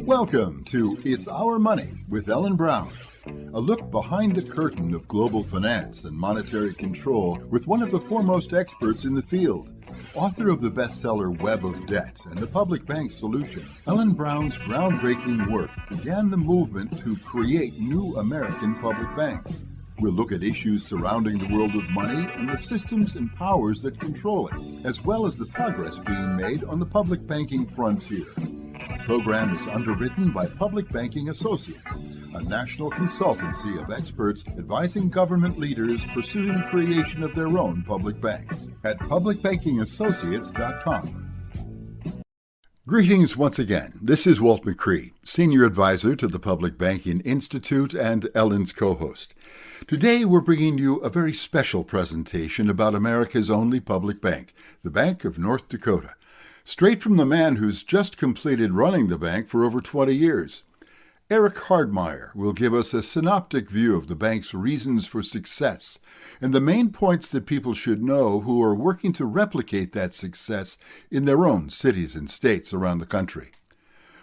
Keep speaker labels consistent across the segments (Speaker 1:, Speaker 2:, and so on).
Speaker 1: Welcome to It's Our Money with Ellen Brown, a look behind the curtain of global finance and monetary control with one of the foremost experts in the field. Author of the bestseller Web of Debt and the Public Bank Solution, Ellen Brown's groundbreaking work began the movement to create new American public banks. We'll look at issues surrounding the world of money and the systems and powers that control it, as well as the progress being made on the public banking frontier. The program is underwritten by Public Banking Associates, a national consultancy of experts advising government leaders pursuing the creation of their own public banks at publicbankingassociates.com. Greetings once again. This is Walt McCree, Senior Advisor to the Public Banking Institute and Ellen's co-host. Today we're bringing you a very special presentation about America's only public bank, the Bank of North Dakota, straight from the man who's just completed running the bank for over 20 years. Eric Hardmeyer will give us a synoptic view of the bank's reasons for success and the main points that people should know who are working to replicate that success in their own cities and states around the country.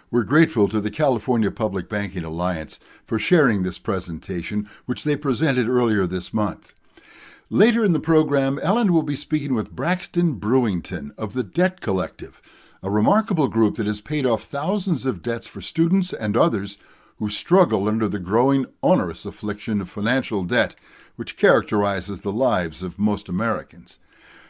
Speaker 1: We're grateful to the California Public Banking Alliance for sharing this presentation, which they presented earlier this month. Later in the program, Ellen will be speaking with Braxton Brewington of the Debt Collective, a remarkable group that has paid off thousands of debts for students and others who struggle under the growing onerous affliction of financial debt, which characterizes the lives of most Americans.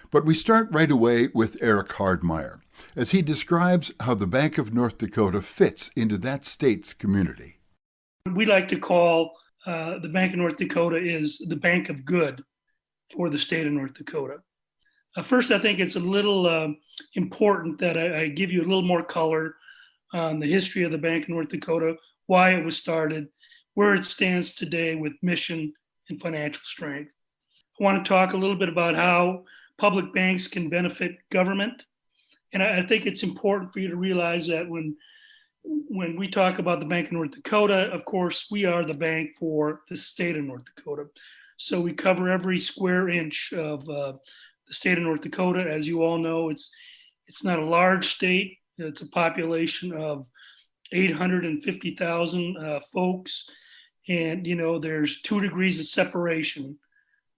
Speaker 1: But we start right away with Eric Hardmeyer, as he describes how the Bank of North Dakota fits into that state's community.
Speaker 2: We like to call the Bank of North Dakota is the bank of good for the state of North Dakota. First, I think it's a little important that I give you a little more color on the history of the Bank of North Dakota, why it was started, where it stands today with mission and financial strength. I want to talk a little bit about how public banks can benefit government. And I think it's important for you to realize that when we talk about the Bank of North Dakota, of course, we are the bank for the state of North Dakota. So we cover every square inch of the state of North Dakota. As you all know, it's not a large state. It's a population of 850,000 folks. And, there's 2 degrees of separation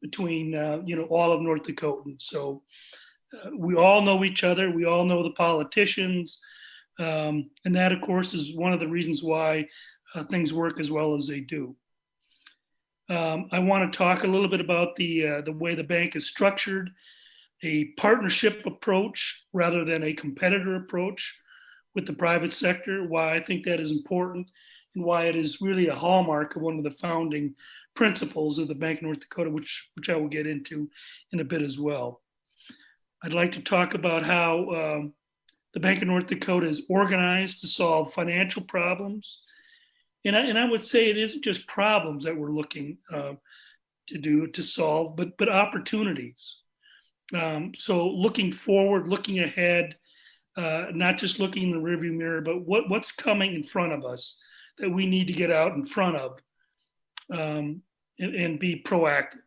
Speaker 2: between, all of North Dakotans. So we all know each other. We all know the politicians. And that, of course, is one of the reasons why things work as well as they do. I want to talk a little bit about the way the bank is structured, a partnership approach rather than a competitor approach with the private sector, why I think that is important and why it is really a hallmark of one of the founding principles of the Bank of North Dakota, which I will get into in a bit as well. I'd like to talk about how the Bank of North Dakota is organized to solve financial problems. And I would say it isn't just problems that we're looking to solve, but opportunities. So looking forward, looking ahead, not just looking in the rearview mirror, but what's coming in front of us that we need to get out in front of and be proactive.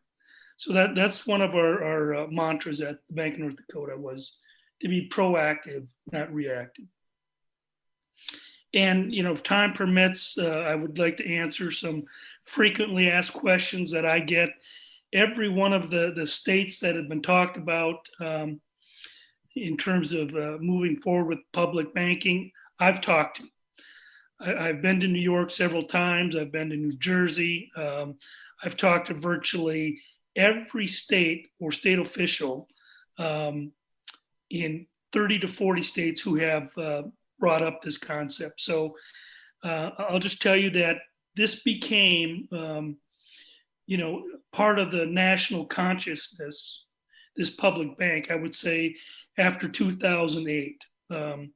Speaker 2: So that's one of our mantras at the Bank of North Dakota was to be proactive, not reactive. And, if time permits, I would like to answer some frequently asked questions that I get. Every one of the states that have been talked about in terms of moving forward with public banking, I've talked to. I've been to New York several times. I've been to New Jersey. I've talked to virtually every state or state official in 30 to 40 states who have brought up this concept. So I'll just tell you that this became, part of the national consciousness, this public bank, I would say, after 2008. Of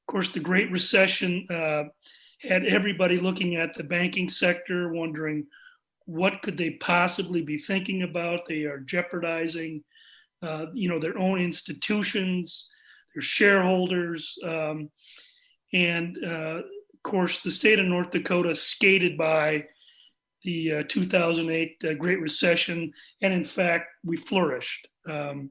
Speaker 2: course, the Great Recession had everybody looking at the banking sector, wondering what could they possibly be thinking about. They are jeopardizing, their own institutions, their shareholders, and of course, the state of North Dakota skated by the 2008 Great Recession, and in fact, we flourished. And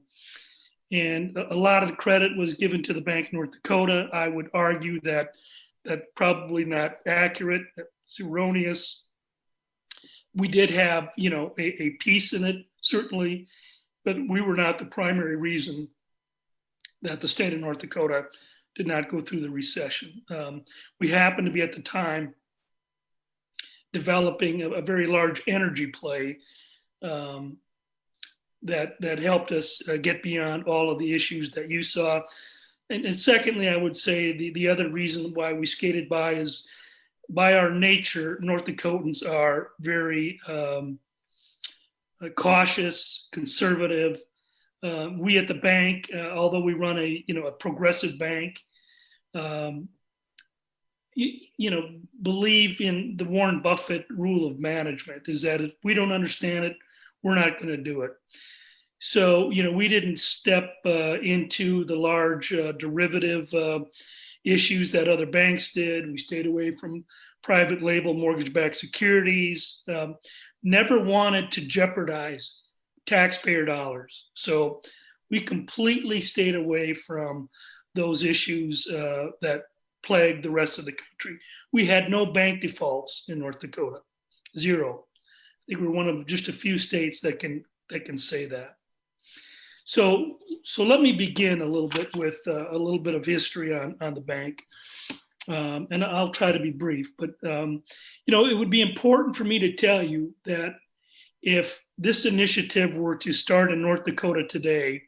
Speaker 2: a lot of the credit was given to the Bank of North Dakota. I would argue that that's probably not accurate. It's erroneous. We did have, a piece in it, certainly, but we were not the primary reason that the state of North Dakota did not go through the recession. We happened to be at the time developing a very large energy play that helped us get beyond all of the issues that you saw. And secondly, I would say the other reason why we skated by is by our nature, North Dakotans are very cautious, conservative. We at the bank, although we run a progressive bank, believe in the Warren Buffett rule of management, is that if we don't understand it, we're not going to do it. So, we didn't step into the large derivative issues that other banks did. We stayed away from private label mortgage-backed securities, never wanted to jeopardize taxpayer dollars. So we completely stayed away from those issues that plagued the rest of the country. We had no bank defaults in North Dakota, zero. I think we're one of just a few states that can say that. So let me begin a little bit with a little bit of history on the bank. And I'll try to be brief, but it would be important for me to tell you that if this initiative were to start in North Dakota today,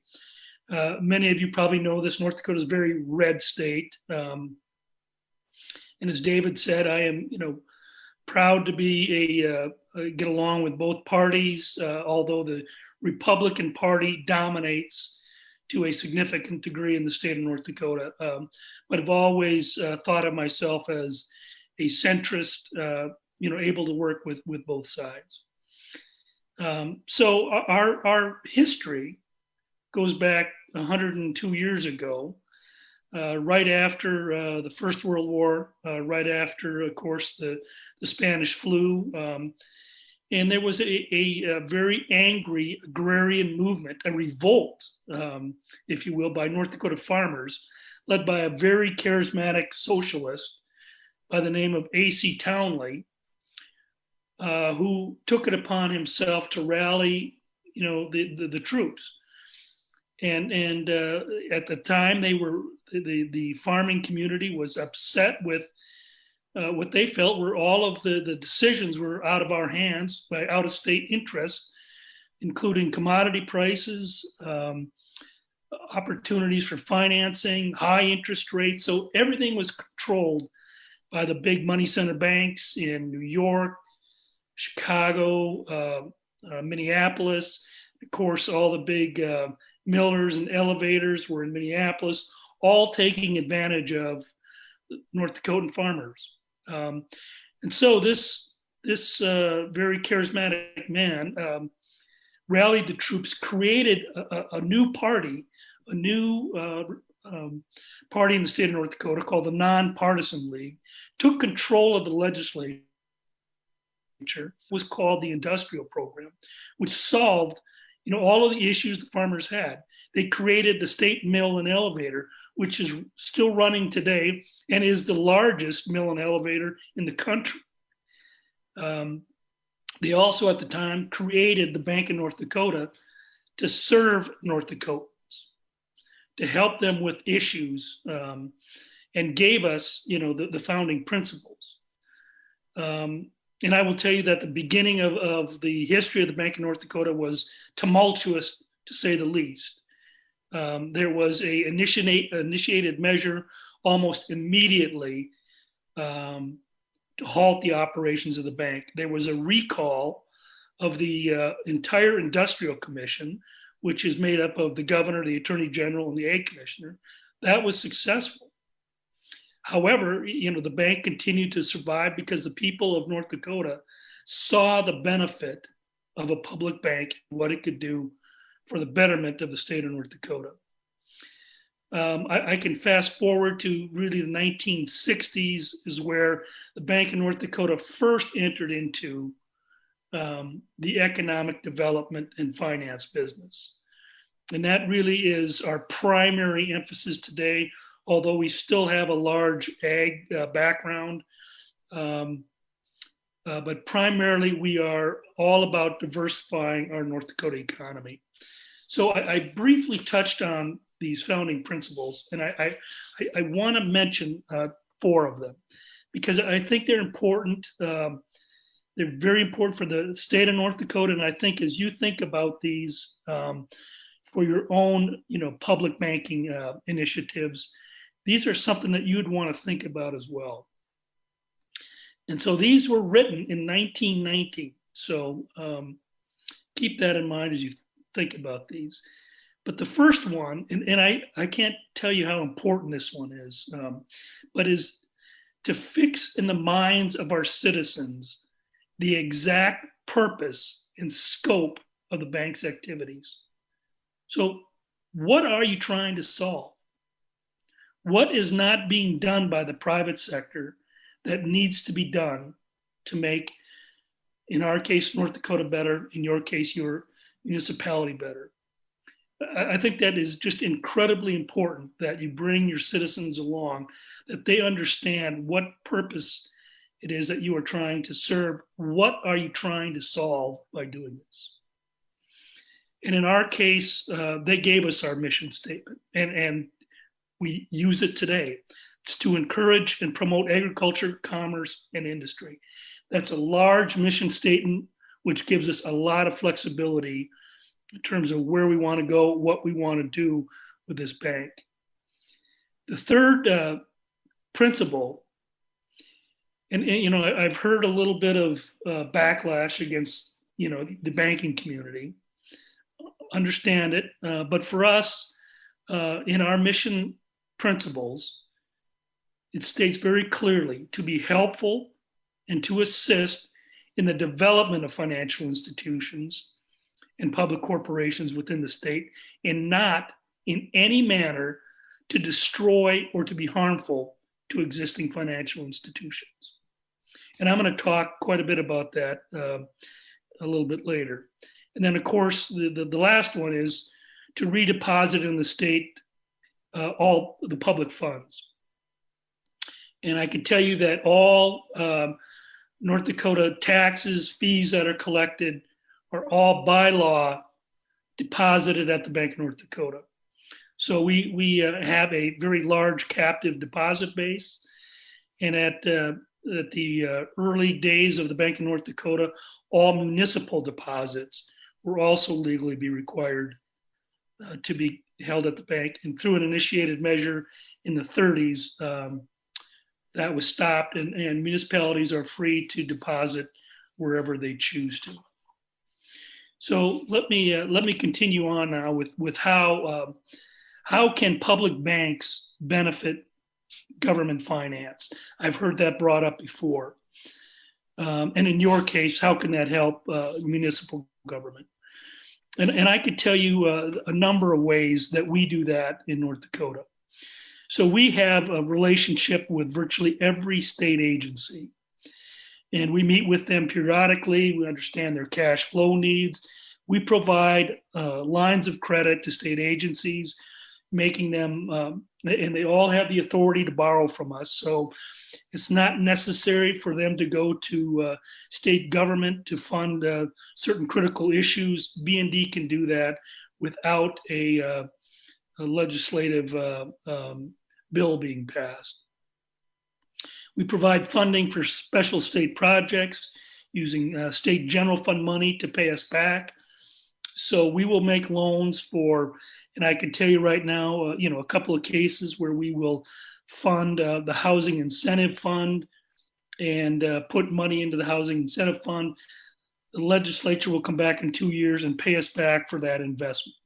Speaker 2: many of you probably know this, North Dakota is a very red state. And as David said, I am, proud to be get along with both parties, although the Republican Party dominates to a significant degree in the state of North Dakota. But I've always thought of myself as a centrist, able to work with both sides. So our history goes back 102 years ago, right after the First World War, right after, of course, the Spanish flu. And there was a very angry agrarian movement, a revolt, if you will, by North Dakota farmers, led by a very charismatic socialist by the name of A.C. Townley, who took it upon himself to rally, the troops. And at the time, the farming community was upset with what they felt were all of the decisions were out of our hands by out-of-state interests, including commodity prices, opportunities for financing, high interest rates. So everything was controlled by the big money center banks in New York, Chicago, Minneapolis. Of course, all the big millers and elevators were in Minneapolis, all taking advantage of North Dakotan farmers. And so this very charismatic man rallied the troops, created a new party, a new party in the state of North Dakota called the Nonpartisan League, took control of the legislature, was called the Industrial Program, which solved all of the issues the farmers had. They created the state mill and elevator, which is still running today and is the largest mill and elevator in the country. They also at the time created the Bank of North Dakota to serve North Dakotans, to help them with issues, and gave us, the founding principles. And I will tell you that the beginning of the history of the Bank of North Dakota was tumultuous, to say the least. There was a initiated measure almost immediately to halt the operations of the bank. There was a recall of the entire Industrial Commission, which is made up of the governor, the attorney general, and the ag commissioner. That was successful. However, the bank continued to survive because the people of North Dakota saw the benefit of a public bank, what it could do for the betterment of the state of North Dakota. I can fast forward to really the 1960s is where the Bank of North Dakota first entered into the economic development and finance business. And that really is our primary emphasis today, although we still have a large ag background. But primarily, we are all about diversifying our North Dakota economy. So I briefly touched on these founding principles, and I want to mention 4 of them because I think they're important. They're very important for the state of North Dakota, and I think as you think about these for your own, public banking initiatives, these are something that you'd want to think about as well. And so these were written in 1919. So keep that in mind as you think about these. But the first one, and I can't tell you how important this one is, but is to fix in the minds of our citizens the exact purpose and scope of the bank's activities. So what are you trying to solve? What is not being done by the private sector that needs to be done to make, in our case, North Dakota better, in your case, your municipality better? I think that is just incredibly important that you bring your citizens along, that they understand what purpose it is that you are trying to serve. What are you trying to solve by doing this? And in our case, they gave us our mission statement, and we use it today. It's to encourage and promote agriculture, commerce, and industry. That's a large mission statement, which gives us a lot of flexibility in terms of where we want to go, what we want to do with this bank. The third principle, and I've heard a little bit of backlash against the banking community. Understand it, but for us, in our mission principles, it states very clearly to be helpful and to assist in the development of financial institutions and public corporations within the state, and not in any manner to destroy or to be harmful to existing financial institutions. And I'm going to talk quite a bit about that a little bit later. And then, of course, the last one is to redeposit in the state all the public funds. And I can tell you that all North Dakota taxes, fees that are collected are all by law deposited at the Bank of North Dakota. So we have a very large captive deposit base. And at the early days of the Bank of North Dakota, all municipal deposits were also legally be required to be held at the bank. And through an initiated measure in the 30s, that was stopped, and municipalities are free to deposit wherever they choose to. So let me continue on now with how can public banks benefit government finance? I've heard that brought up before. And in your case, how can that help municipal government? And I could tell you a number of ways that we do that in North Dakota. So we have a relationship with virtually every state agency, and we meet with them periodically. We understand their cash flow needs. We provide lines of credit to state agencies, making them, and they all have the authority to borrow from us. So it's not necessary for them to go to state government to fund certain critical issues. B&D can do that without a legislative bill being passed. We provide funding for special state projects using state general fund money to pay us back. So we will make loans for, and I can tell you right now, a couple of cases where we will fund the Housing Incentive Fund and put money into the Housing Incentive Fund. The legislature will come back in 2 years and pay us back for that investment.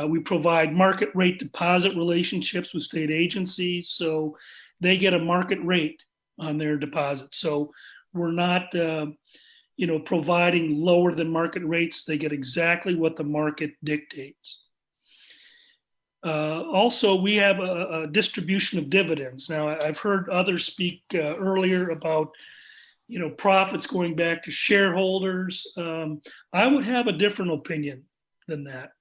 Speaker 2: We provide market rate deposit relationships with state agencies, so they get a market rate on their deposits. So we're not, providing lower than market rates. They get exactly what the market dictates. Also, we have a distribution of dividends. Now, I've heard others speak earlier about profits going back to shareholders. I would have a different opinion than that.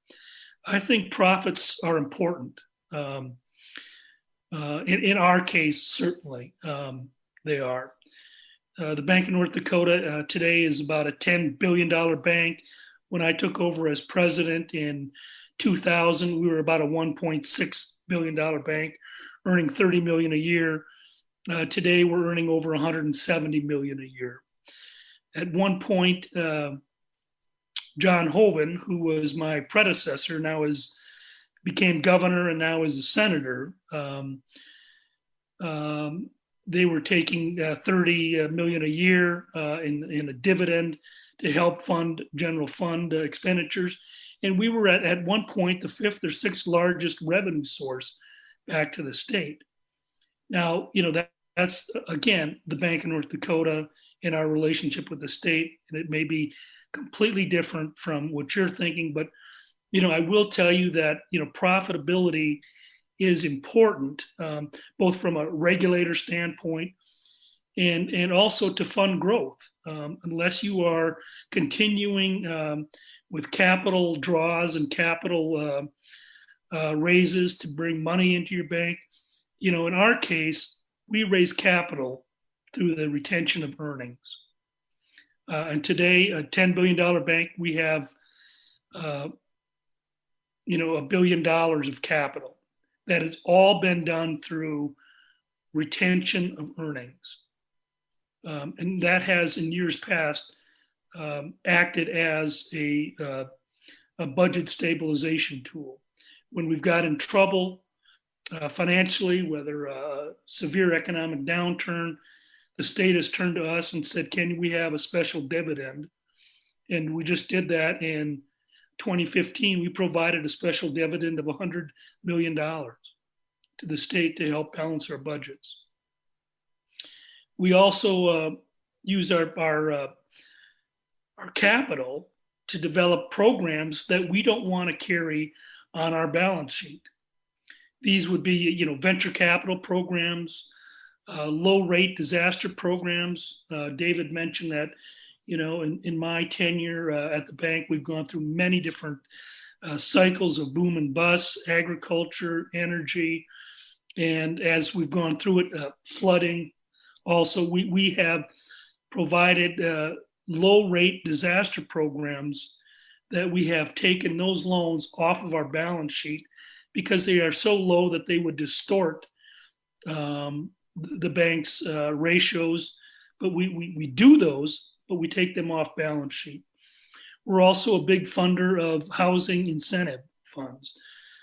Speaker 2: I think profits are important. In our case, certainly they are. The Bank of North Dakota today is about a $10 billion bank. When I took over as president in 2000, we were about a $1.6 billion bank, earning $30 million a year. Today, we're earning over $170 million a year. At one point, John Hoeven, who was my predecessor, became governor and now is a senator. They were taking $30 million a year in a dividend to help fund general fund expenditures. And we were at one point the fifth or sixth largest revenue source back to the state. Now, that's, again, the Bank of North Dakota and our relationship with the state. And it may be completely different from what you're thinking, but, I will tell you that, profitability is important, both from a regulator standpoint and also to fund growth. Unless you are continuing with capital draws and capital raises to bring money into your bank, in our case, we raise capital through the retention of earnings. And today, a $10 billion bank, we have, $1 billion of capital. That has all been done through retention of earnings. And that has, in years past, acted as a budget stabilization tool. When we've got in trouble financially, whether a severe economic downturn, the state has turned to us and said, can we have a special dividend? And we just did that in 2015. We provided a special dividend of $100 million to the state to help balance our budgets. We also use our capital to develop programs that we don't want to carry on our balance sheet. These would be, venture capital programs, low rate disaster programs. David mentioned that, in my tenure at the bank, we've gone through many different cycles of boom and bust, agriculture, energy. And as we've gone through it, flooding. Also, we have provided low rate disaster programs that we have taken those loans off of our balance sheet because they are so low that they would distort the bank's ratios. But we do those, but we take them off balance sheet. We're also a big funder of housing incentive funds.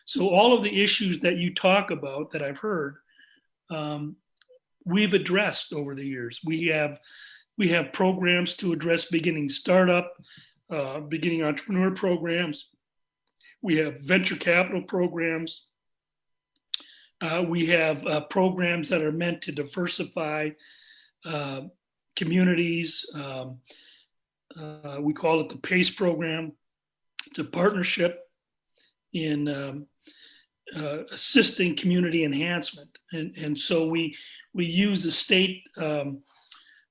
Speaker 2: So all of the issues that you talk about that I've heard, we've addressed over the years. We have programs to address beginning startup, beginning entrepreneur programs. We have venture capital programs. We have programs that are meant to diversify communities. We call it the PACE program. It's a partnership in assisting community enhancement. And so we use the state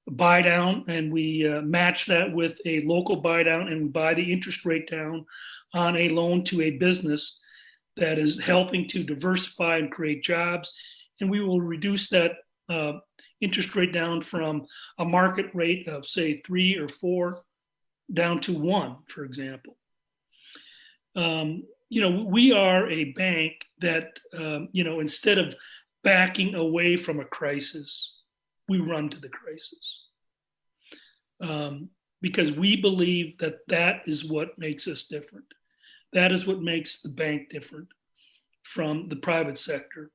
Speaker 2: buy down and we match that with a local buy down, and we buy the interest rate down on a loan to a business that is helping to diversify and create jobs. And we will reduce that interest rate down from a market rate of, say, 3 or 4 down to 1, for example. We are a bank that, instead of backing away from a crisis, we run to the crisis. Because we believe that is what makes us different. That is what makes the bank different from the private sector.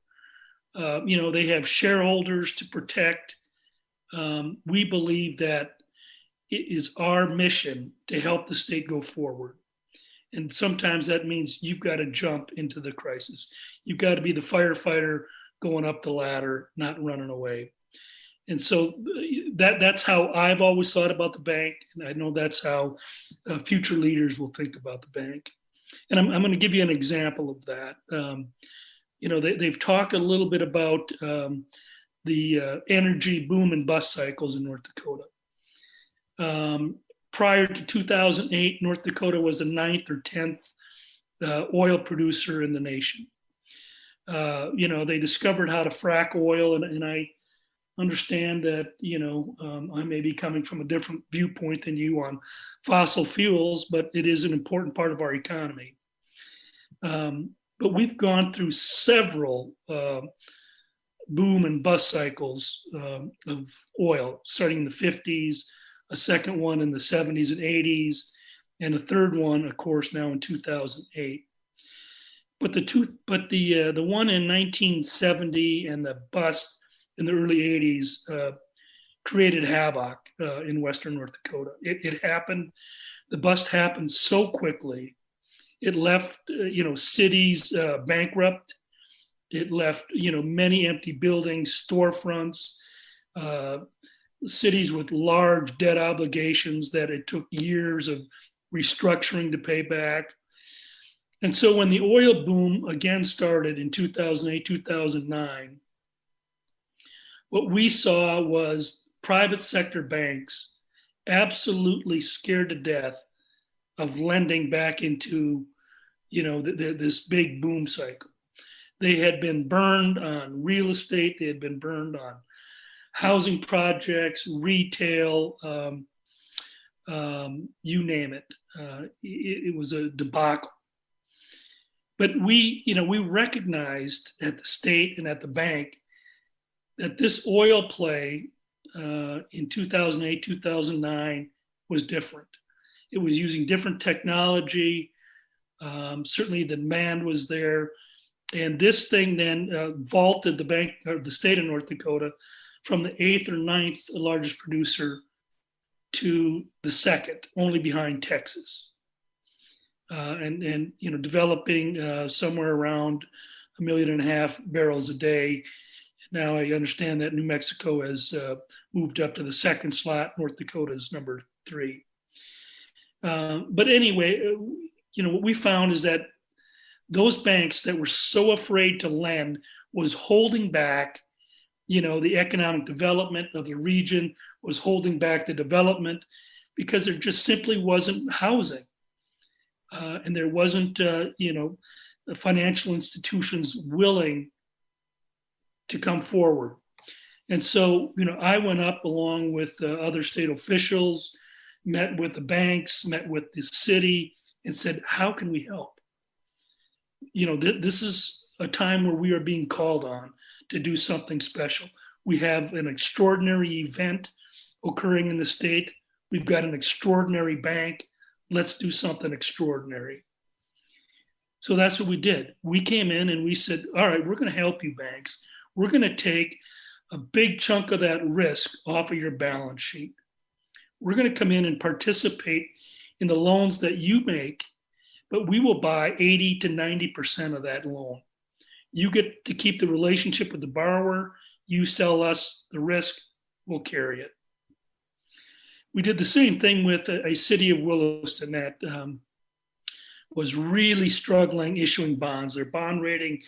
Speaker 2: They have shareholders to protect. We believe that it is our mission to help the state go forward. And sometimes that means you've got to jump into the crisis. You've got to be the firefighter going up the ladder, not running away. And so that's how I've always thought about the bank. And I know that's how future leaders will think about the bank. And I'm going to give you an example of that. They've talked a little bit about the energy boom and bust cycles in North Dakota. Prior to 2008, North Dakota was the 9th or 10th oil producer in the nation. They discovered how to frack oil, and I understand that, I may be coming from a different viewpoint than you on fossil fuels, but it is an important part of our economy. But we've gone through several boom and bust cycles of oil, starting in the 50s, a second one in the 70s and 80s, and a third one, of course, now in 2008. But the one in 1970 and the bust in the early 80s created havoc in Western North Dakota. It happened. The bust happened so quickly. It left cities bankrupt. It left many empty buildings, storefronts, cities with large debt obligations that it took years of restructuring to pay back. And so when the oil boom again started in 2008, 2009, what we saw was private sector banks absolutely scared to death of lending back into, this big boom cycle. They had been burned on real estate. They had been burned on housing projects, retail, you name it. It was a debacle. But we recognized at the state and at the bank that this oil play in 2008, 2009 was different. It was using different technology. Certainly the demand was there. And this thing then vaulted the bank, or the state of North Dakota, from the 8th or 9th largest producer to the second, only behind Texas. And developing somewhere around 1.5 million barrels a day. Now I understand that New Mexico has moved up to the second slot. North Dakota is number 3. But anyway, what we found is that those banks that were so afraid to lend was holding back, the economic development of the region, was holding back the development because there just simply wasn't housing. And there wasn't, the financial institutions willing to come forward. And so, I went up along with other state officials, met with the banks, met with the city, and said, how can we help? This is a time where we are being called on to do something special. We have an extraordinary event occurring in the state. We've got an extraordinary bank. Let's do something extraordinary. So that's what we did. We came in and we said, all right, we're going to help you banks. We're going to take a big chunk of that risk off of your balance sheet. We're going to come in and participate in the loans that you make, but we will buy 80 to 90% of that loan. You get to keep the relationship with the borrower. You sell us the risk, we'll carry it. We did the same thing with a city of Williston that was really struggling issuing bonds. Their bond rating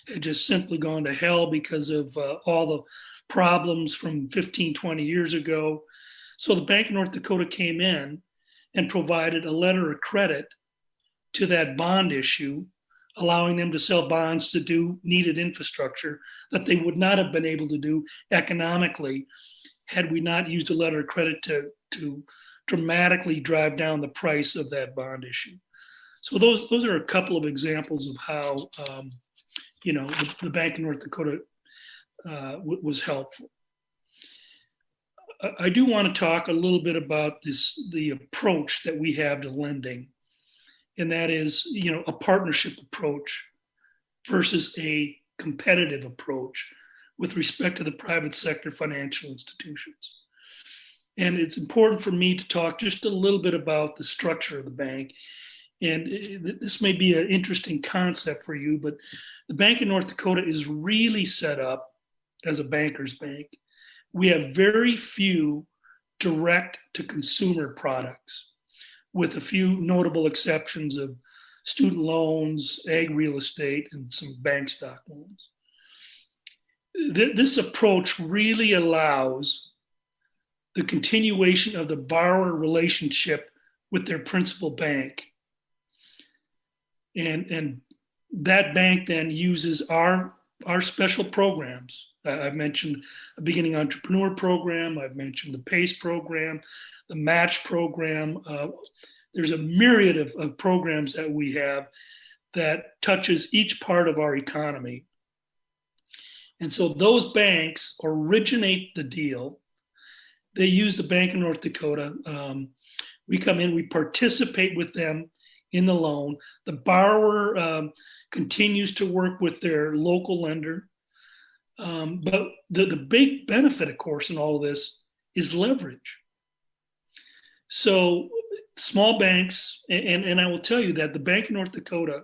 Speaker 2: had just simply gone to hell because of all the problems from 15, 20 years ago. So the Bank of North Dakota came in and provided a letter of credit to that bond issue, allowing them to sell bonds to do needed infrastructure that they would not have been able to do economically had we not used a letter of credit to dramatically drive down the price of that bond issue. So those are a couple of examples of how the Bank of North Dakota was helpful. I do want to talk a little bit about the approach that we have to lending, and that is a partnership approach versus a competitive approach with respect to the private sector financial institutions. And it's important for me to talk just a little bit about the structure of the bank. And this may be an interesting concept for you, but the Bank of North Dakota is really set up as a banker's bank. We have very few direct to consumer products, with a few notable exceptions of student loans, ag real estate, and some bank stock loans. This approach really allows the continuation of the borrower relationship with their principal bank. And that bank then uses our special programs. I've mentioned a beginning entrepreneur program. I've mentioned the PACE program, the match program. There's a myriad of programs that we have that touches each part of our economy. And so those banks originate the deal. They use the Bank of North Dakota. We come in, we participate with them in the loan. The borrower continues to work with their local lender. But the big benefit, of course, in all of this is leverage. So small banks, and I will tell you that the Bank of North Dakota,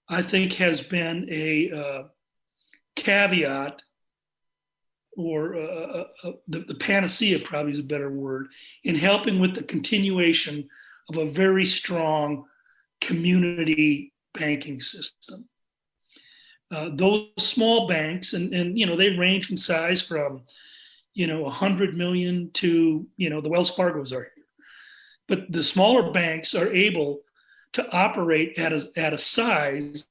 Speaker 2: I think, has been a caveat, or the panacea probably is a better word, in helping with the continuation of a very strong community banking system. Those small banks, and they range in size from 100 million to the Wells Fargos are here. But the smaller banks are able to operate at a size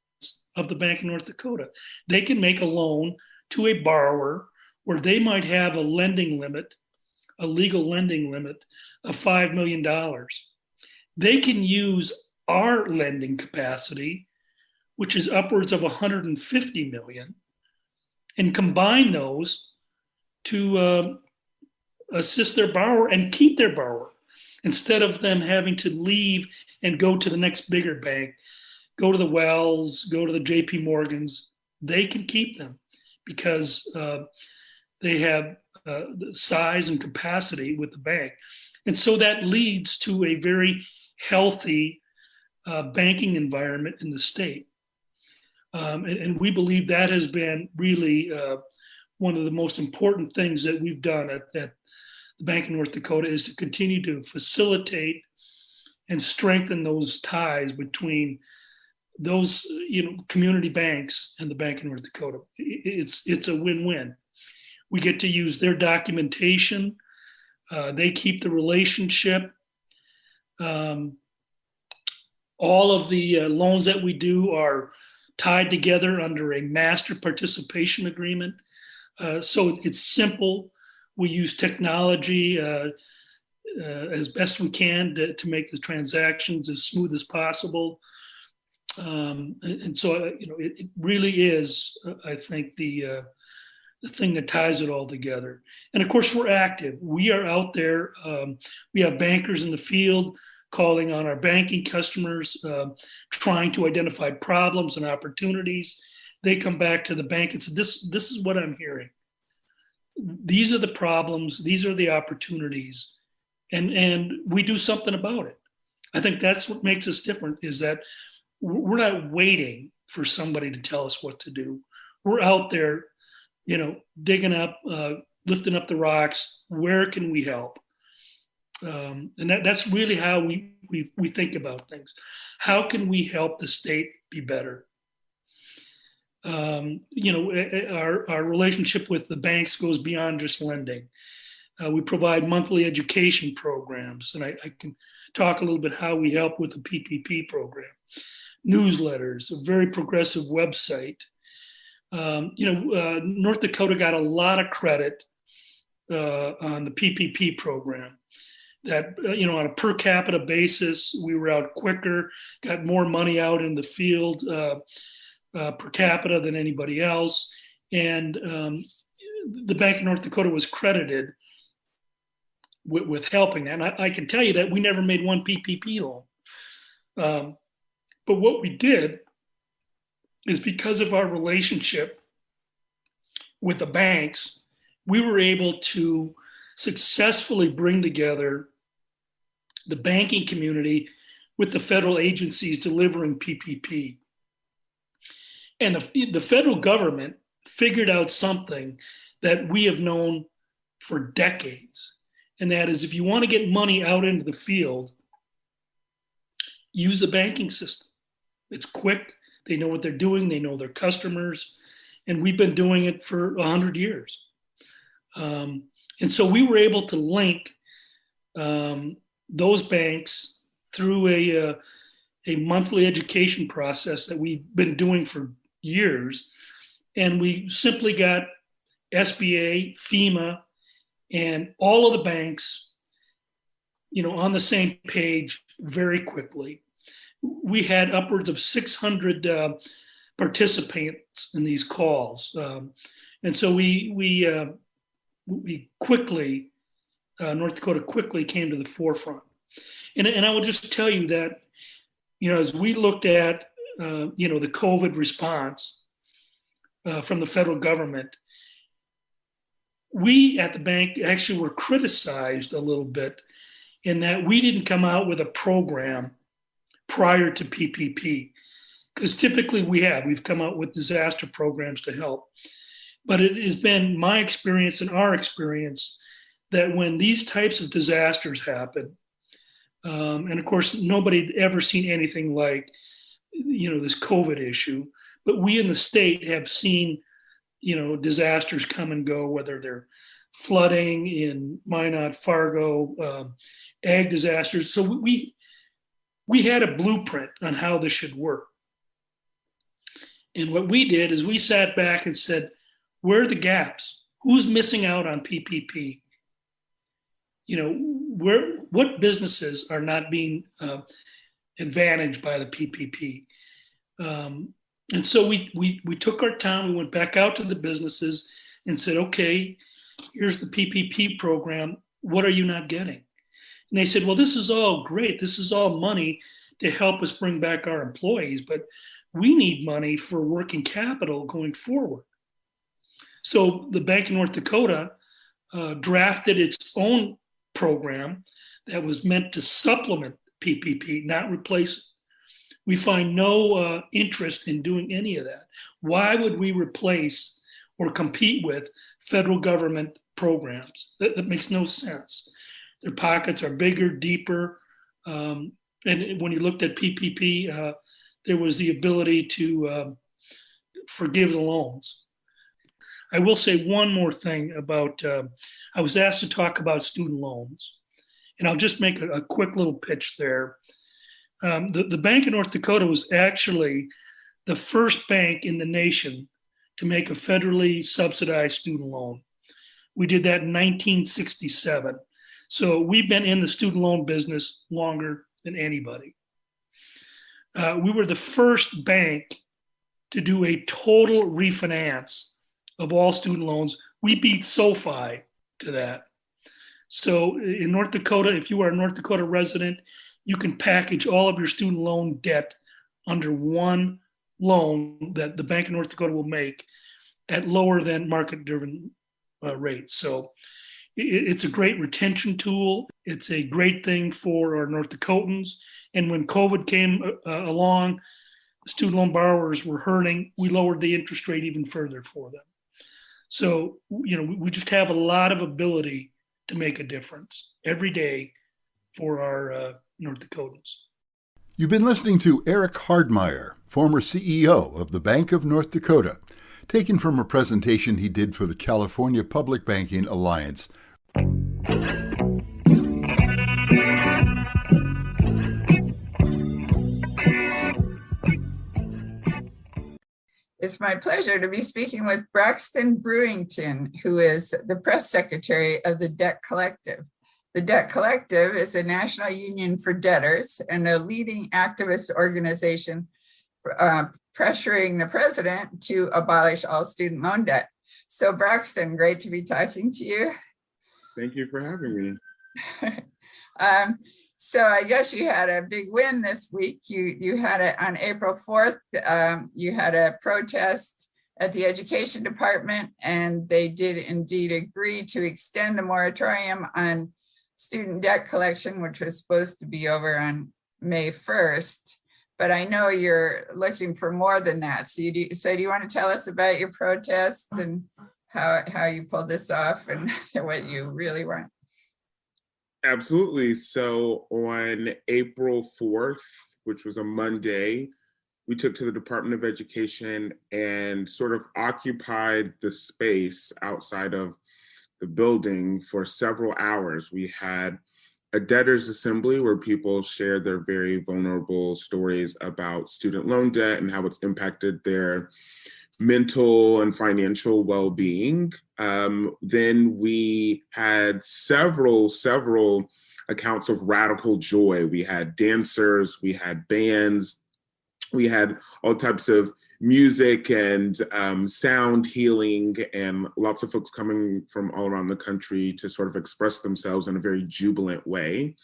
Speaker 2: of the Bank of North Dakota. They can make a loan to a borrower where they might have a lending limit, a legal lending limit of $5 million. They can use our lending capacity, which is upwards of 150 million, and combine those to assist their borrower and keep their borrower, instead of them having to leave and go to the next bigger bank, go to the Wells, go to the JP Morgans. They can keep them because they have the size and capacity with the bank. And so that leads to a very healthy banking environment in the state. And we believe that has been really one of the most important things that we've done at the Bank of North Dakota, is to continue to facilitate and strengthen those ties between those community banks and the Bank of North Dakota. It's a win-win. We get to use their documentation. They keep the relationship. All of the loans that we do are tied together under a master participation agreement. So it's simple. We use technology as best we can to make the transactions as smooth as possible. And so, it really is, I think, the thing that ties it all together. And of course, we're active. We are out there. We have bankers in the field calling on our banking customers, trying to identify problems and opportunities. They come back to the bank and say, this is what I'm hearing. These are the problems. These are the opportunities. And we do something about it. I think that's what makes us different, is that we're not waiting for somebody to tell us what to do. We're out there, digging up, lifting up the rocks. Where can we help? And that's really how we think about things. How can we help the state be better? Our relationship with the banks goes beyond just lending. We provide monthly education programs, and I can talk a little bit how we help with the PPP program. Newsletters, a very progressive website. North Dakota got a lot of credit on the PPP program. That, on a per capita basis, we were out quicker, got more money out in the field per capita than anybody else. And the Bank of North Dakota was credited with helping that. And I can tell you that we never made one PPP loan. But what we did is, because of our relationship with the banks, we were able to successfully bring together the banking community with the federal agencies delivering PPP. And the federal government figured out something that we have known for decades. And that is, if you want to get money out into the field, use the banking system. It's quick. They know what they're doing. They know their customers. And we've been doing it for 100 years. And And so we were able to link those banks through a monthly education process that we've been doing for years. And we simply got SBA, FEMA, and all of the banks, on the same page very quickly. We had upwards of 600 participants in these calls. And so we quickly, North Dakota quickly came to the forefront. And I will just tell you that, as we looked at, the COVID response from the federal government, we at the bank actually were criticized a little bit in that we didn't come out with a program prior to PPP, because typically we've come out with disaster programs to help. But it has been my experience and our experience that when these types of disasters happen, and of course, nobody had ever seen anything like, this COVID issue, but we in the state have seen, disasters come and go, whether they're flooding in Minot, Fargo, ag disasters. So we had a blueprint on how this should work. And what we did is we sat back and said, where are the gaps? Who's missing out on PPP? What businesses are not being advantaged by the PPP? And so we took our time, we went back out to the businesses and said, okay, here's the PPP program. What are you not getting? And they said, well, this is all great. This is all money to help us bring back our employees, but we need money for working capital going forward. So the Bank of North Dakota drafted its own program that was meant to supplement PPP, not replace it. We find no interest in doing any of that. Why would we replace or compete with federal government programs? That makes no sense. Their pockets are bigger, deeper. And when you looked at PPP, there was the ability to forgive the loans. I will say one more thing about, I was asked to talk about student loans. And I'll just make a quick little pitch there. The Bank of North Dakota was actually the first bank in the nation to make a federally subsidized student loan. We did that in 1967. So we've been in the student loan business longer than anybody. We were the first bank to do a total refinance of all student loans. We beat SoFi to that. So in North Dakota, if you are a North Dakota resident, you can package all of your student loan debt under one loan that the Bank of North Dakota will make at lower than market-driven rates. So it's a great retention tool. It's a great thing for our North Dakotans. And when COVID came along, student loan borrowers were hurting. We lowered the interest rate even further for them. So, we just have a lot of ability to make a difference every day for our North Dakotans.
Speaker 1: You've been listening to Eric Hardmeyer, former CEO of the Bank of North Dakota, taken from a presentation he did for the California Public Banking Alliance.
Speaker 3: It's my pleasure to be speaking with Braxton Brewington, who is the press secretary of the Debt Collective. The Debt Collective is a national union for debtors and a leading activist organization pressuring the president to abolish all student loan debt. So Braxton, great to be talking to you.
Speaker 4: Thank you for having me.
Speaker 3: So I guess you had a big win this week. You had it on April 4th. You had a protest at the education department, and they did indeed agree to extend the moratorium on student debt collection, which was supposed to be over on May 1st. But I know you're looking for more than that. So do you want to tell us about your protests and how you pulled this off and what you really want?
Speaker 4: Absolutely. So on April 4th, which was a Monday, we took to the Department of Education and sort of occupied the space outside of the building for several hours. We had a debtors assembly where people shared their very vulnerable stories about student loan debt and how it's impacted their mental and financial well-being. Then we had several accounts of radical joy. We had dancers, we had bands, we had all types of music and sound healing, and lots of folks coming from all around the country to sort of express themselves in a very jubilant way.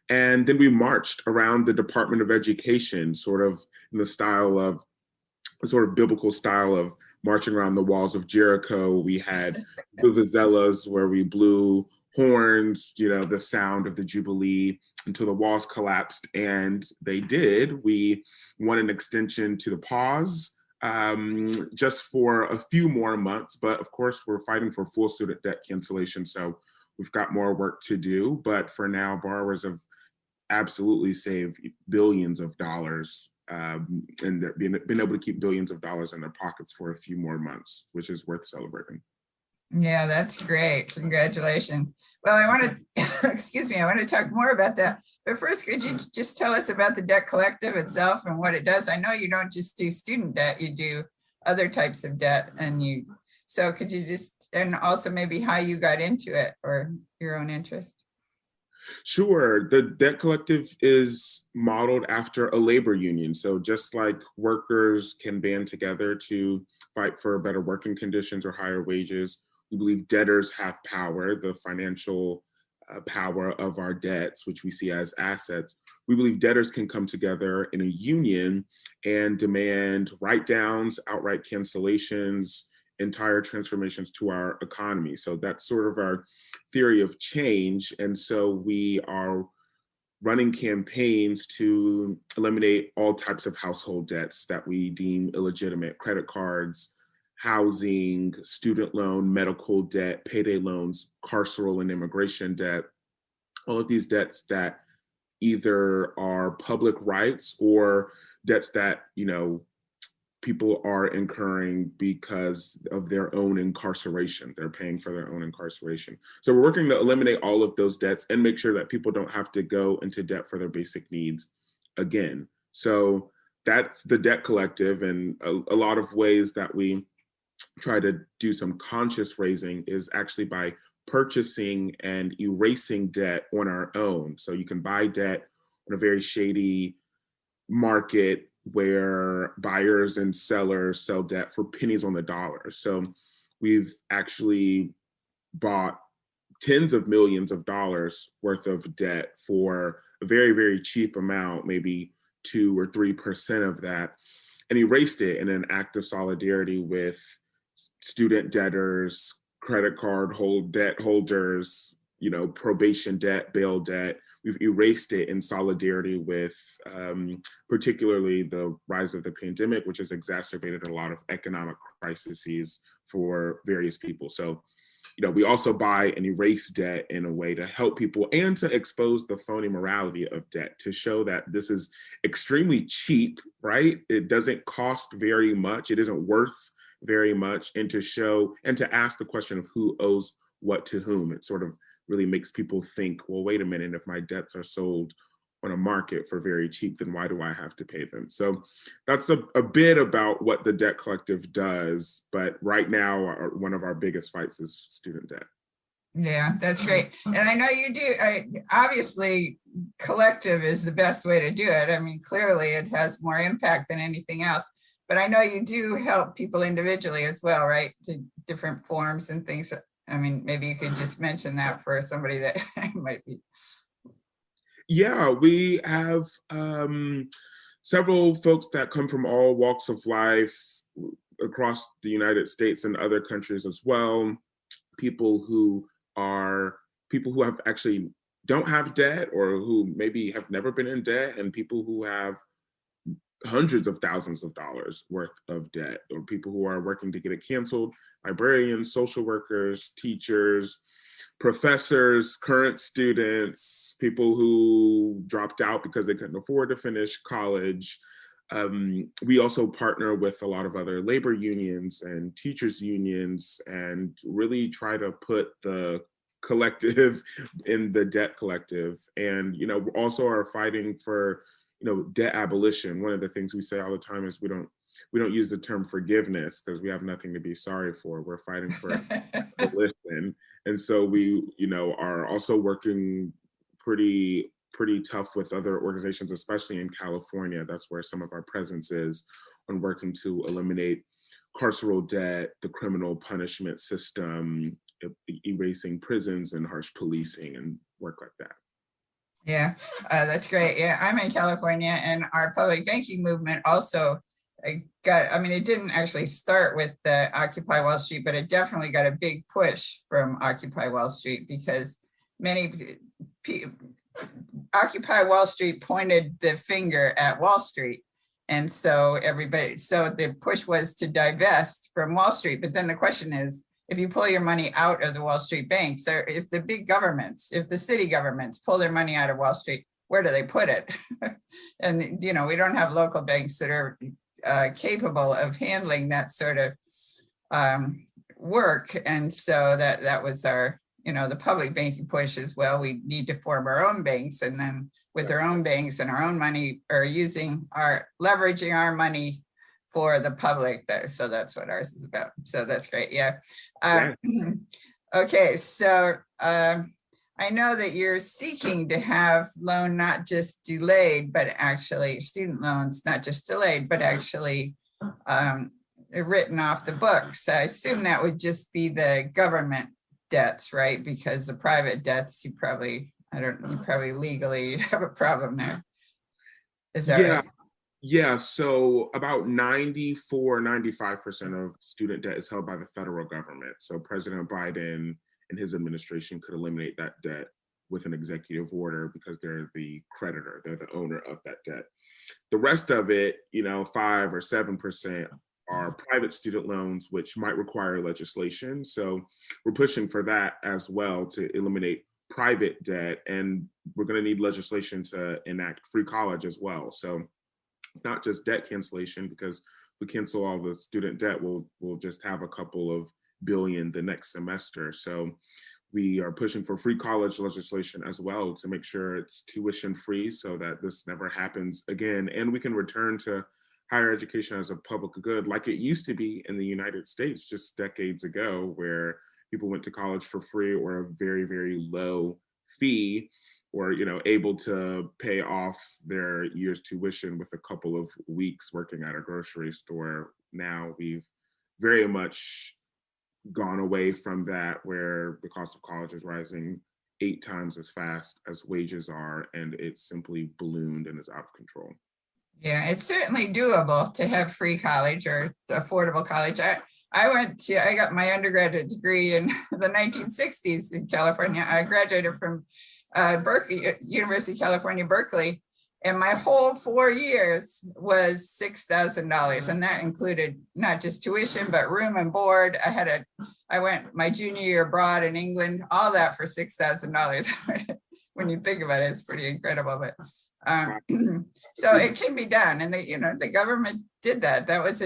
Speaker 4: And then we marched around the Department of Education, sort of in the style of, sort of biblical style of marching around the walls of Jericho. We had vuvuzelas where we blew horns, the sound of the Jubilee until the walls collapsed, and they did. We won an extension to the pause just for a few more months, but of course we're fighting for full student debt cancellation, so we've got more work to do. But for now, borrowers have absolutely saved billions of dollars, and they've been able to keep billions of dollars in their pockets for a few more months, which is worth celebrating.
Speaker 3: Yeah, that's great. Congratulations. Well, I want to, excuse me, I want to talk more about that. But first, could you just tell us about the Debt Collective itself and what it does? I know you don't just do student debt, you do other types of debt. So could you just, and also maybe how you got into it or your own interest?
Speaker 4: Sure. The Debt Collective is modeled after a labor union. So just like workers can band together to fight for better working conditions or higher wages, we believe debtors have power, the financial power of our debts, which we see as assets. We believe debtors can come together in a union and demand write-downs, outright cancellations, entire transformations to our economy. So that's sort of our theory of change. And so we are running campaigns to eliminate all types of household debts that we deem illegitimate: credit cards, housing, student loan, medical debt, payday loans, carceral and immigration debt, all of these debts that either are public rights or debts that, people are incurring because of their own incarceration. They're paying for their own incarceration. So we're working to eliminate all of those debts and make sure that people don't have to go into debt for their basic needs again. So that's the Debt Collective, and a lot of ways that we try to do some conscious raising is actually by purchasing and erasing debt on our own. So you can buy debt on a very shady market where buyers and sellers sell debt for pennies on the dollar. So we've actually bought tens of millions of dollars worth of debt for a very, very cheap amount, maybe 2 or 3% of that, and erased it in an act of solidarity with student debtors, credit card debt holders, probation debt, bail debt. We've erased it in solidarity with particularly the rise of the pandemic, which has exacerbated a lot of economic crises for various people. So, we also buy and erase debt in a way to help people and to expose the phony morality of debt, to show that this is extremely cheap, right? It doesn't cost very much. It isn't worth very much, and to show and to ask the question of who owes what to whom. It sort of really makes people think, well, wait a minute, if my debts are sold on a market for very cheap, then why do I have to pay them? So that's a bit about what the Debt Collective does. But right now, one of our biggest fights is student debt.
Speaker 3: Yeah, that's great. And I know you do, obviously, collective is the best way to do it. I mean, clearly it has more impact than anything else. But I know you do help people individually as well, right? To different forms and things. I mean, maybe you could just mention that for somebody that might be.
Speaker 4: Yeah, we have several folks that come from all walks of life across the United States and other countries as well. People who have actually don't have debt, or who maybe have never been in debt, and people who have hundreds of thousands of dollars worth of debt, or people who are working to get it canceled: librarians, social workers, teachers, professors, current students, people who dropped out because they couldn't afford to finish college, We also partner with a lot of other labor unions and teachers unions and really try to put the collective in the debt collective. And, we also are fighting for, debt abolition. One of the things we say all the time is we don't use the term forgiveness because we have nothing to be sorry for. We're fighting for abolition. And so we, are also working pretty tough with other organizations, especially in California. That's where some of our presence is, on working to eliminate carceral debt, the criminal punishment system, erasing prisons and harsh policing and work like that.
Speaker 3: Yeah, that's great. Yeah, I'm in California, and our public banking movement also it didn't actually start with the Occupy Wall Street, but it definitely got a big push from Occupy Wall Street because many people, Occupy Wall Street pointed the finger at Wall Street. And so the push was to divest from Wall Street. But then the question is, if you pull your money out of the Wall Street banks, or if the big governments, if the city governments pull their money out of Wall Street, where do they put it? And, we don't have local banks that are capable of handling that sort of work. And so that was our, the public banking push as well. We need to form our own banks, and then with our own banks and our own money, or leveraging our money for the public. So that's what ours is about. So that's great. Yeah. Okay. So I know that you're seeking to have loan not just delayed, but actually student loans, not just delayed, but actually written off the books. I assume that would just be the government debts, right? Because the private debts, you probably legally have a problem there. Is that right?
Speaker 4: Yeah, so about 95% of student debt is held by the federal government. So President Biden and his administration could eliminate that debt with an executive order because they're the creditor, they're the owner of that debt. The rest of it, 5 or 7% are private student loans, which might require legislation. So we're pushing for that as well, to eliminate private debt. And we're going to need legislation to enact free college as well. So it's not just debt cancellation, because we cancel all the student debt, we'll just have a couple of billion the next semester. So we are pushing for free college legislation as well to make sure it's tuition free so that this never happens again. And we can return to higher education as a public good like it used to be in the United States just decades ago, where people went to college for free or a very, very low fee, or able to pay off their year's tuition with a couple of weeks working at a grocery store. Now we've very much gone away from that, where the cost of college is rising 8 times as fast as wages are, and it's simply ballooned and is out of control.
Speaker 3: Yeah, it's certainly doable to have free college or affordable college. I got my undergraduate degree in the 1960s in California. I graduated from Berkeley, University of California, Berkeley, and my whole 4 years was $6,000, and that included not just tuition but room and board. I went my junior year abroad in England, all that for $6,000. When you think about it, it's pretty incredible. But so it can be done, and the government did that. It was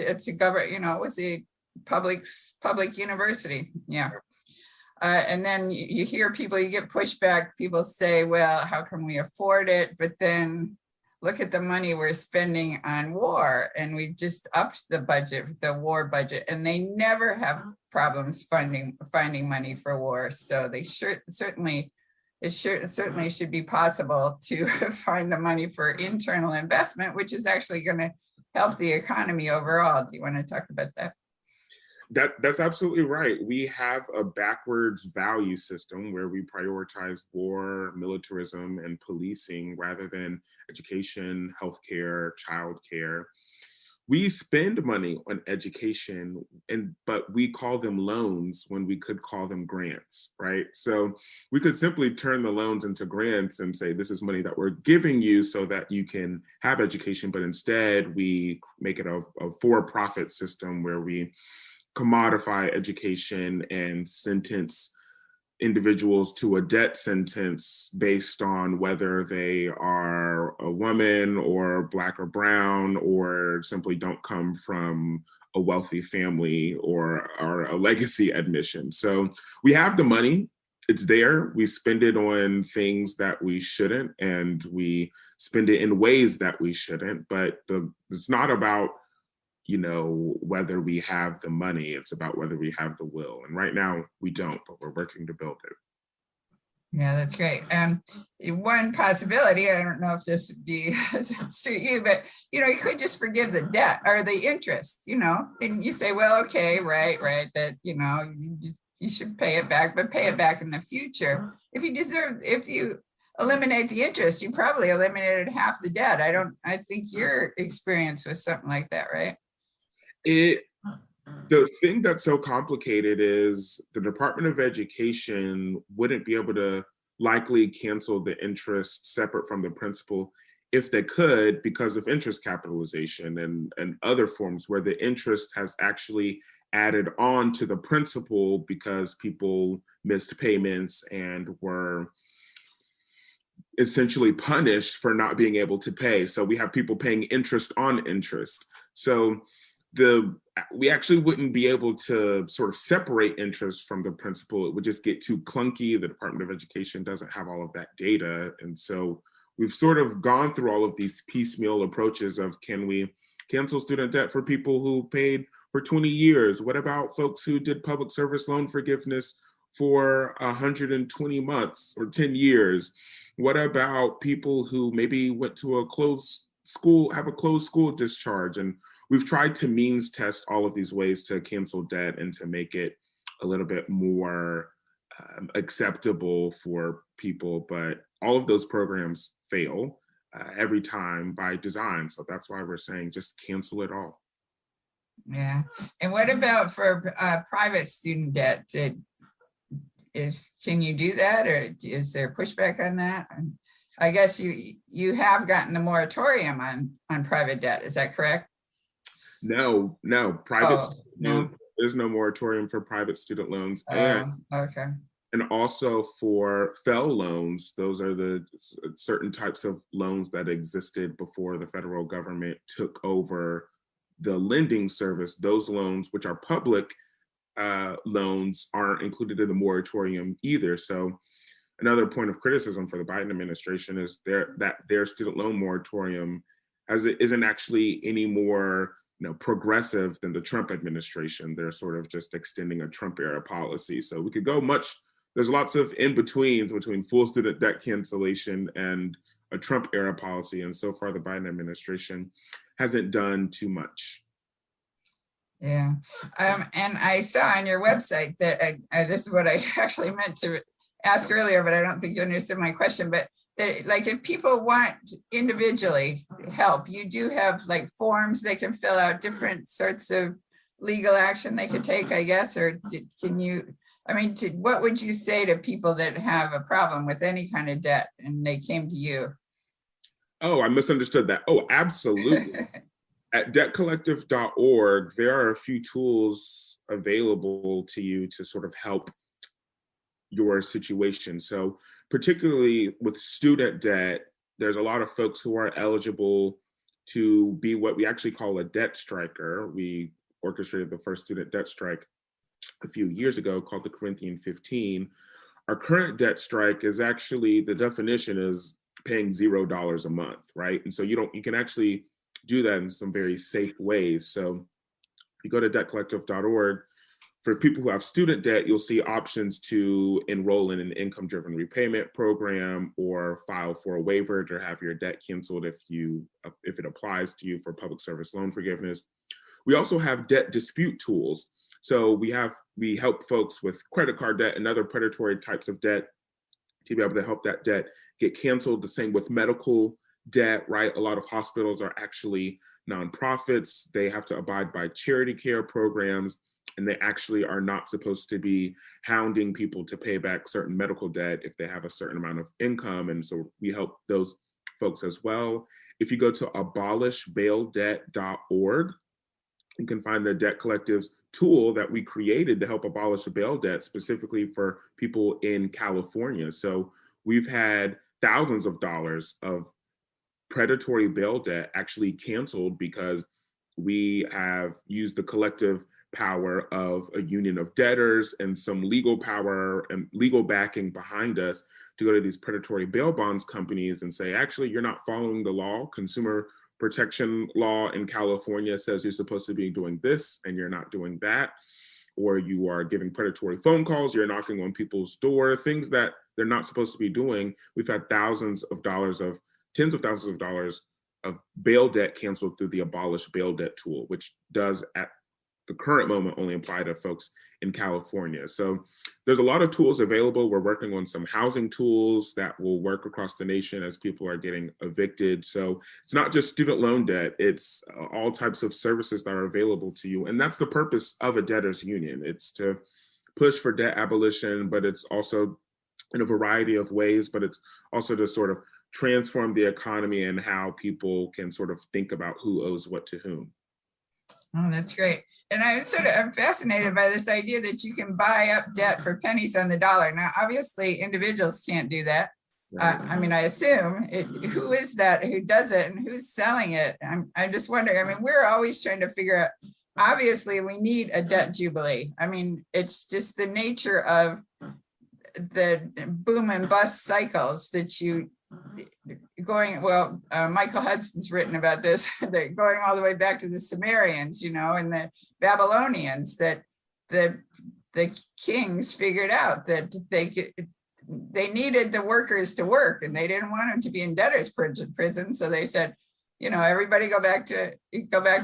Speaker 3: a public university. Yeah. And then you hear people, you get pushback. People say, well, how can we afford it? But then look at the money we're spending on war. And we just upped the budget, the war budget, and they never have problems finding money for war. So they certainly should be possible to find the money for internal investment, which is actually going to help the economy overall. Do you want to talk about that?
Speaker 4: That's absolutely right. We have a backwards value system where we prioritize war, militarism, and policing rather than education, healthcare, childcare. We spend money on education, but we call them loans when we could call them grants, right? So we could simply turn the loans into grants and say, this is money that we're giving you so that you can have education, but instead we make it a for-profit system where we commodify education and sentence individuals to a debt sentence based on whether they are a woman or Black or brown, or simply don't come from a wealthy family or are a legacy admission. So we have the money, it's there. We spend it on things that we shouldn't, and we spend it in ways that we shouldn't, but it's not about, you know, whether we have the money, it's about whether we have the will. And right now we don't, but we're working to build it.
Speaker 3: Yeah, that's great. One possibility, I don't know if this would be suit you, but you know, you could just forgive the debt or the interest, you know, and you say, well, okay, right, that, you know, you should pay it back, but pay it back in the future. If you eliminate the interest, you probably eliminated half the debt. I think your experience was something like that, right?
Speaker 4: The thing that's so complicated is the Department of Education wouldn't be able to likely cancel the interest separate from the principal if they could, because of interest capitalization and other forms where the interest has actually added on to the principal because people missed payments and were essentially punished for not being able to pay. So we have people paying interest on interest. So we actually wouldn't be able to sort of separate interest from the principal. It would just get too clunky. The Department of Education doesn't have all of that data. And so we've sort of gone through all of these piecemeal approaches of, can we cancel student debt for people who paid for 20 years? What about folks who did public service loan forgiveness for 120 months or 10 years? What about people who maybe went to a closed school, have a closed school discharge? And we've tried to means test all of these ways to cancel debt and to make it a little bit more acceptable for people, but all of those programs fail every time by design. So that's why we're saying just cancel it all.
Speaker 3: Yeah. And what about for private student debt? Can you do that, or is there pushback on that? I guess you have gotten the moratorium on private debt. Is that correct?
Speaker 4: No,
Speaker 3: No.
Speaker 4: There's no moratorium for private student loans.
Speaker 3: Okay.
Speaker 4: And also for FFEL loans, those are the certain types of loans that existed before the federal government took over the lending service. Those loans, which are public loans, aren't included in the moratorium either. So another point of criticism for the Biden administration is their student loan moratorium isn't actually any more progressive than the Trump administration. They're sort of just extending a Trump era policy. So we could go there's lots of in-betweens between full student debt cancellation and a Trump era policy. And so far the Biden administration hasn't done too much.
Speaker 3: Yeah. And I saw on your website that this is what I actually meant to ask earlier, but I don't think you understood my question, but that, like, if people want individually help, you do have like forms they can fill out, different sorts of legal action they could take, I guess, or what would you say to people that have a problem with any kind of debt and they came to you?
Speaker 4: Oh, I misunderstood that. Oh, absolutely. At debtcollective.org, there are a few tools available to you to sort of help your situation. So particularly with student debt, there's a lot of folks who are eligible to be what we actually call a debt striker. We orchestrated the first student debt strike a few years ago called the Corinthian 15. Our current debt strike is actually, the definition is paying $0 a month, right? And so you can actually do that in some very safe ways. So if you go to debtcollective.org, for people who have student debt, you'll see options to enroll in an income-driven repayment program or file for a waiver to have your debt canceled if it applies to you for public service loan forgiveness. We also have debt dispute tools. So we help folks with credit card debt and other predatory types of debt to be able to help that debt get canceled. The same with medical debt, right? A lot of hospitals are actually nonprofits. They have to abide by charity care programs, and they actually are not supposed to be hounding people to pay back certain medical debt if they have a certain amount of income. And so we help those folks as well. If you go to abolishbaildebt.org, you can find the Debt Collective's tool that we created to help abolish bail debt specifically for people in California. So we've had thousands of dollars of predatory bail debt actually canceled because we have used the collective power of a union of debtors and some legal power and legal backing behind us to go to these predatory bail bonds companies and say, actually, you're not following the law. Consumer protection law in California says you're supposed to be doing this and you're not doing that. Or you are giving predatory phone calls, you're knocking on people's door, things that they're not supposed to be doing. We've had tens of thousands of dollars of bail debt canceled through the Abolish Bail Debt tool, which does at the current moment only apply to folks in California. So there's a lot of tools available. We're working on some housing tools that will work across the nation as people are getting evicted. So it's not just student loan debt, it's all types of services that are available to you. And that's the purpose of a debtors union. It's to push for debt abolition, but it's also in a variety of ways, but it's also to sort of transform the economy and how people can sort of think about who owes what to whom.
Speaker 3: Oh, that's great. And I'm fascinated by this idea that you can buy up debt for pennies on the dollar. Now, obviously, individuals can't do that. I mean, I assume who is that who does it and who's selling it? I'm just wondering. I mean, we're always trying to figure out. Obviously, we need a debt jubilee. I mean, it's just the nature of the boom and bust cycles that you going, well, Michael Hudson's written about this, that going all the way back to the Sumerians, and the Babylonians, that the kings figured out that they needed the workers to work and they didn't want them to be in debtors prison. So they said, everybody go back to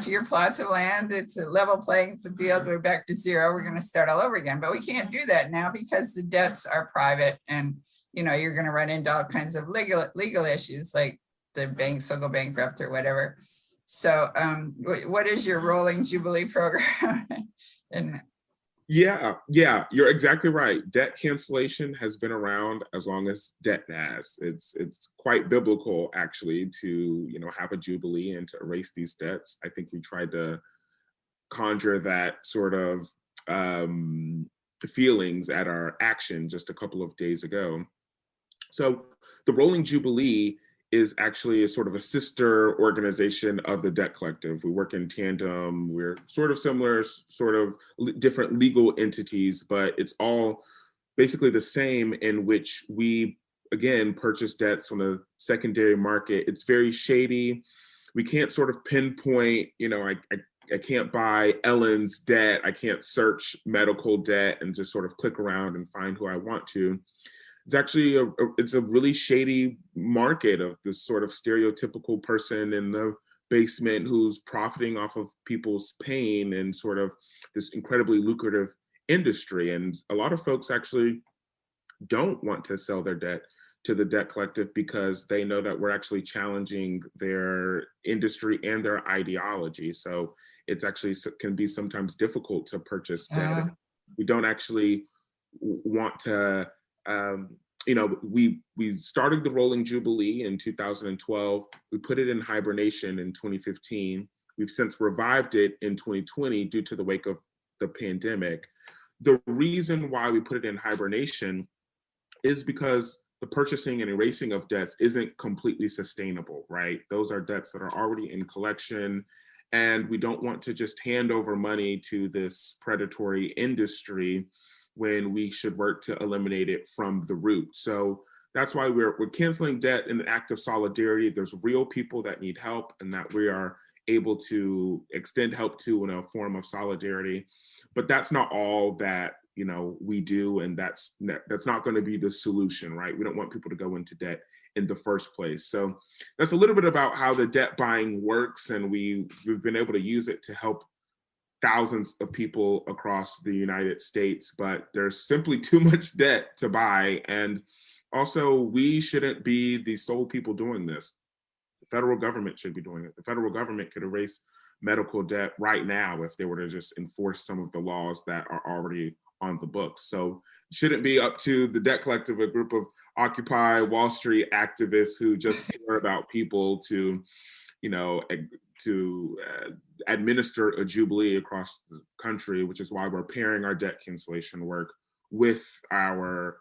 Speaker 3: your plots of land. It's a level playing field. We're back to zero. We're going to start all over again. But we can't do that now because the debts are private, and you're going to run into all kinds of legal issues, like the banks will go bankrupt or whatever. So what is your rolling Jubilee program?
Speaker 4: Yeah, you're exactly right. Debt cancellation has been around as long as debt has. It's quite biblical, actually, to have a Jubilee and to erase these debts. I think we tried to conjure that sort of feelings at our action just a couple of days ago. So the Rolling Jubilee is actually a sort of a sister organization of the Debt Collective. We work in tandem. We're sort of similar, sort of different legal entities, but it's all basically the same, in which we, again, purchase debts on the secondary market. It's very shady. We can't sort of pinpoint, I can't buy Ellen's debt. I can't search medical debt and just sort of click around and find who I want to. It's actually it's a really shady market of this sort of stereotypical person in the basement who's profiting off of people's pain, and sort of this incredibly lucrative industry. And a lot of folks actually don't want to sell their debt to the Debt Collective because they know that we're actually challenging their industry and their ideology. So it's actually can be sometimes difficult to purchase debt. We don't actually want to we started the Rolling Jubilee in 2012. We put it in hibernation in 2015. We've since revived it in 2020 due to the wake of the pandemic. The reason why we put it in hibernation is because the purchasing and erasing of debts isn't completely sustainable, right? Those are debts that are already in collection, and we don't want to just hand over money to this predatory industry when we should work to eliminate it from the root. So that's why we're canceling debt in an act of solidarity. There's real people that need help, and that we are able to extend help to in a form of solidarity. But that's not all that we do, and that's not going to be the solution, right? We don't want people to go into debt in the first place. So that's a little bit about how the debt buying works, and we've been able to use it to help thousands of people across the United States, but there's simply too much debt to buy. And also, we shouldn't be the sole people doing this. The federal government should be doing it. The federal government could erase medical debt right now if they were to just enforce some of the laws that are already on the books. So it shouldn't be up to the Debt Collective, a group of Occupy Wall Street activists who just care about people, to administer a Jubilee across the country, which is why we're pairing our debt cancellation work with our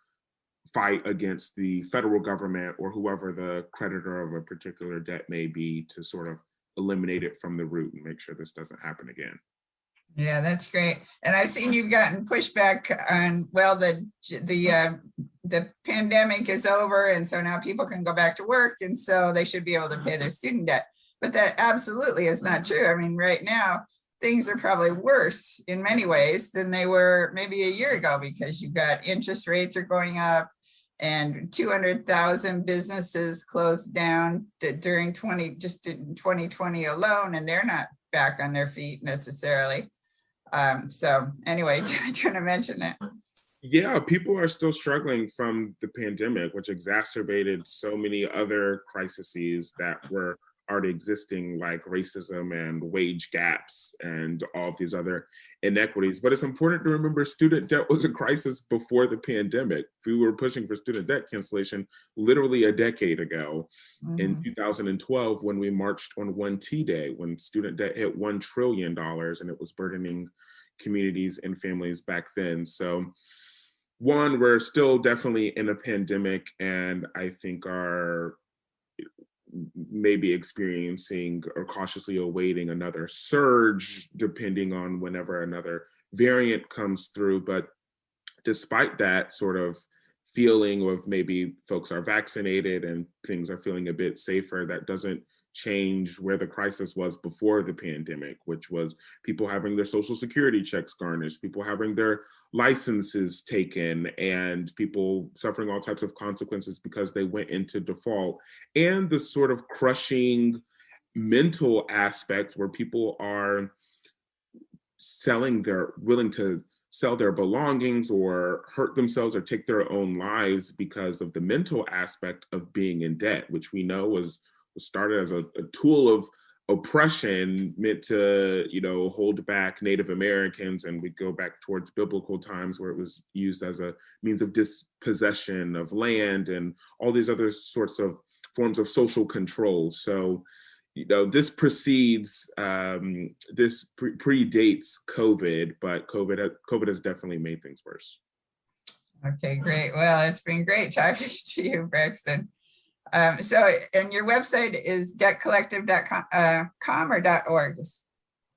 Speaker 4: fight against the federal government or whoever the creditor of a particular debt may be, to sort of eliminate it from the root and make sure this doesn't happen again.
Speaker 3: Yeah, that's great. And I've seen you've gotten pushback on, well, the pandemic is over, and so now people can go back to work, and so they should be able to pay their student debt. But that absolutely is not true. I mean, right now, things are probably worse in many ways than they were maybe a year ago, because you've got interest rates are going up, and 200,000 businesses closed down during 2020 alone, and they're not back on their feet necessarily. So anyway, trying to mention that.
Speaker 4: Yeah, people are still struggling from the pandemic, which exacerbated so many other crises that were already existing, like racism and wage gaps and all of these other inequities. But it's important to remember student debt was a crisis before the pandemic. We were pushing for student debt cancellation literally a decade ago, in 2012, when we marched on 1T Day, when student debt hit $1 trillion, and it was burdening communities and families back then. So one, we're still definitely in a pandemic, and I think are maybe experiencing or cautiously awaiting another surge, depending on whenever another variant comes through. But despite that sort of feeling of maybe folks are vaccinated and things are feeling a bit safer, that doesn't change where the crisis was before the pandemic, which was people having their Social Security checks garnished, people having their licenses taken, and people suffering all types of consequences because they went into default. And the sort of crushing mental aspect where people are willing to sell their belongings or hurt themselves or take their own lives because of the mental aspect of being in debt, which we know was started as a tool of oppression meant to, hold back Native Americans. And we go back towards biblical times where it was used as a means of dispossession of land and all these other sorts of forms of social control. So, this predates COVID, but COVID has definitely made things worse.
Speaker 3: Okay, great. Well, it's been great talking to you, Braxton. And your website is debtcollective.com or .org?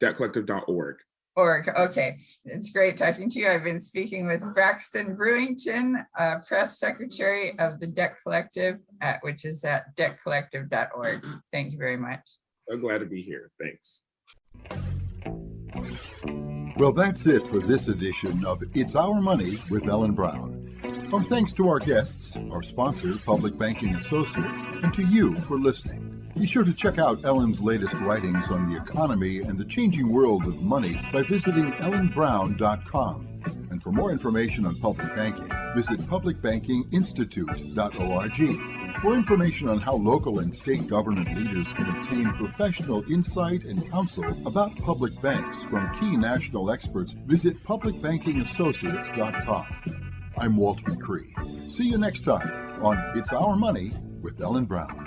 Speaker 4: Debtcollective.org.
Speaker 3: Okay, it's great talking to you. I've been speaking with Braxton Brewington, press secretary of the Debt Collective, which is at debtcollective.org. Thank you very much.
Speaker 4: So glad to be here. Thanks.
Speaker 1: Well, that's it for this edition of It's Our Money with Ellen Brown. Our thanks to our guests, our sponsor, Public Banking Associates, and to you for listening. Be sure to check out Ellen's latest writings on the economy and the changing world of money by visiting ellenbrown.com. And for more information on public banking, visit publicbankinginstitute.org. For information on how local and state government leaders can obtain professional insight and counsel about public banks from key national experts, visit publicbankingassociates.com. I'm Walt McCree. See you next time on It's Our Money with Ellen Brown.